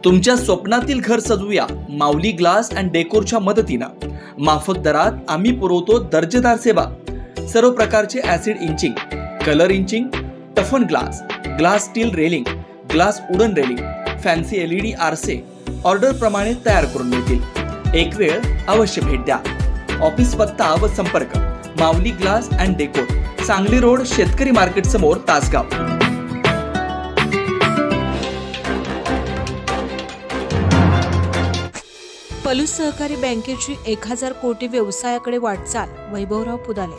तुमच्या स्वप्नातील घर सजवूया माऊली ग्लास अँड डेकोरच्या मदतीनं। माफक दरात आम्ही पुरवतो दर्जेदार सेवा। सर्व प्रकारचे acid etching, colour etching, toughen glass, glass steel railing, glass wooden railing, fancy LED आरसे ऑर्डर प्रमाणे तयार करून मिळतील। एक वेळ अवश्य भेट द्या। ऑफिस पत्ता व संपर्क Mauli glass and decor, Sangli road, शेतकरी मार्केट समोर, तासगाव। पलूस सहकारी बँकेची 1000 कोटी व्यवसायाकडे वाटचाल, वैभवराव पुदाले।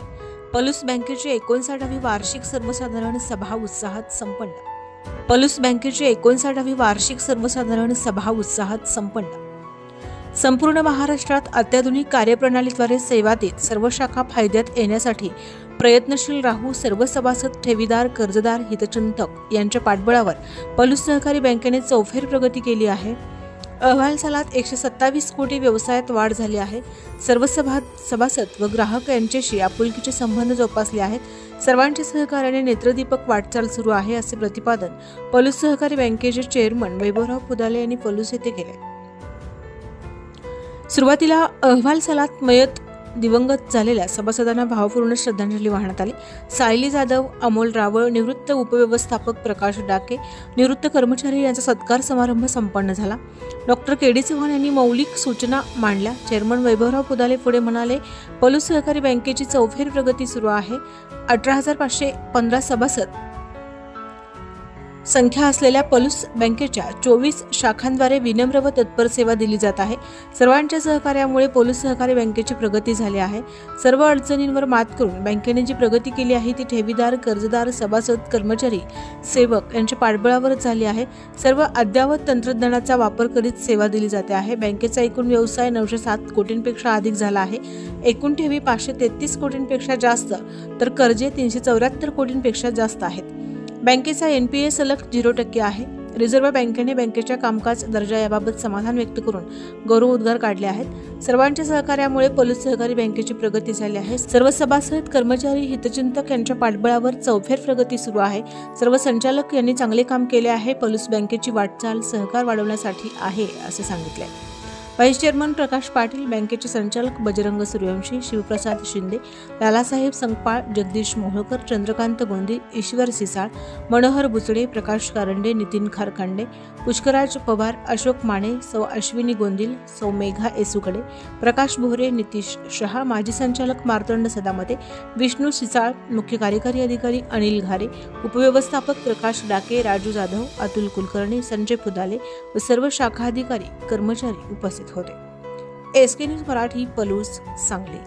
पलूस बँकेची 59वी वार्षिक सर्वसाधारण सभा उत्साहात संपन्न। पलूस बँकेची 59वी वार्षिक सर्वसाधारण सभा उत्साहात संपन्न। संपूर्ण महाराष्ट्रात अत्याधुनिक कार्यप्रणालीद्वारे सेवा देत सर्व शाखा फायद्यात येण्यासाठी प्रयत्नशील राहू। सर्व सभासद, ठेवीदार, कर्जदार, हितचिंतक यांच्या पाठबळावर पलूस सहकारी बँकेने चौफेर प्रगती केली आहे। अहवाल सालात 127 कोटी व्यवसायात वाढ झाली आहे। सर्व सभासद व ग्राहक यांच्याशी आपुलकीचे संबंध जोपासले आहेत। सर्वांच्या सहकार्याने नेत्रदीपक वाटचाल सुरू आहे, असे प्रतिपादन पलूस सहकारी बँकेचे चेअरमन वैभवराव पुदाले यांनी पलूस येथे केले। सुरुवातीला अहवाल सालात मयत दिवंगत झालेल्या सभासदांना भावपूर्ण श्रद्धांजली वाहण्यात आली। सायली जाधव, अमोल रावळ, निवृत्त उपव्यवस्थापक प्रकाश डाके, निवृत्त कर्मचारी यांचा सत्कार समारंभ संपन्न झाला। डॉक्टर KD चव्हाण यांनी मौलिक सूचना मांडल्या। चेअरमन वैभवराव पुदाले पुढे म्हणाले, पलूस सहकारी बँकेची चौफेर प्रगती सुरू आहे। 18,515 सभासद संख्या असलेल्या पलूस बँकेच्या 24 शाखांद्वारे विनम्र व तत्पर सेवा दिली जात आहे। सर्वांच्या सहकार्यामुळे पलूस सहकारी बँकेची प्रगती झाली आहे। सर्व अडचणींवर मात करून बँकेने जी प्रगती केली आहे ती ठेवीदार, कर्जदार, सभासद, कर्मचारी, सेवक यांच्या पाठबळावर झाली आहे। सर्व अद्ययावत तंत्रज्ञानाचा वापर करीत सेवा दिली जाते आहे। बँकेचा एकूण व्यवसाय 907 कोटींपेक्षा अधिक झाला आहे। एकूण ठेवी 533 कोटींपेक्षा जास्त, तर कर्जे 374 कोटींपेक्षा जास्त आहेत। बँकेचा NPA सलग 0% आहे। रिझर्व्ह बँकेने बँकेच्या कामकाज दर्जा याबाबत समाधान व्यक्त करून गौरवोद्गार काढले आहेत। सर्वांच्या सहकार्यामुळे पलूस सहकारी बँकेची प्रगती झाली आहे। सर्व सभासद, कर्मचारी, हितचिंतक यांच्या पाठबळावर चौफेर प्रगती सुरू आहे। सर्व संचालक यांनी चांगले काम केले आहे। पलूस बँकेची वाटचाल सहकार वाढवण्यासाठी आहे, असे सांगितले। व्हाईस चेअरमन प्रकाश पाटील, बँकेचे संचालक बजरंग सूर्यवंशी, शिवप्रसाद शिंदे, लालासाहेब संकपाळ, जगदीश मोहोळकर, चंद्रकांत गोंदी, ईश्वर सिसाळ, मनोहर बुचडे, प्रकाश कारंडे, नितीन खारखंडे, पुष्कराज पवार, अशोक माने, सौ अश्विनी गोंदिल, सौ मेघा येसुकडे, प्रकाश भोरे, नितीश शहा, माजी संचालक मार्तंड सदामते, विष्णू सिसाळ, मुख्य कार्यकारी अधिकारी अनिल घारे, उपव्यवस्थापक प्रकाश डाके, राजू जाधव, अतुल कुलकर्णी, संजय पुदाले व सर्व शाखा अधिकारी, कर्मचारी उपस्थित होते। SK news Marathi, Palus, Sangli.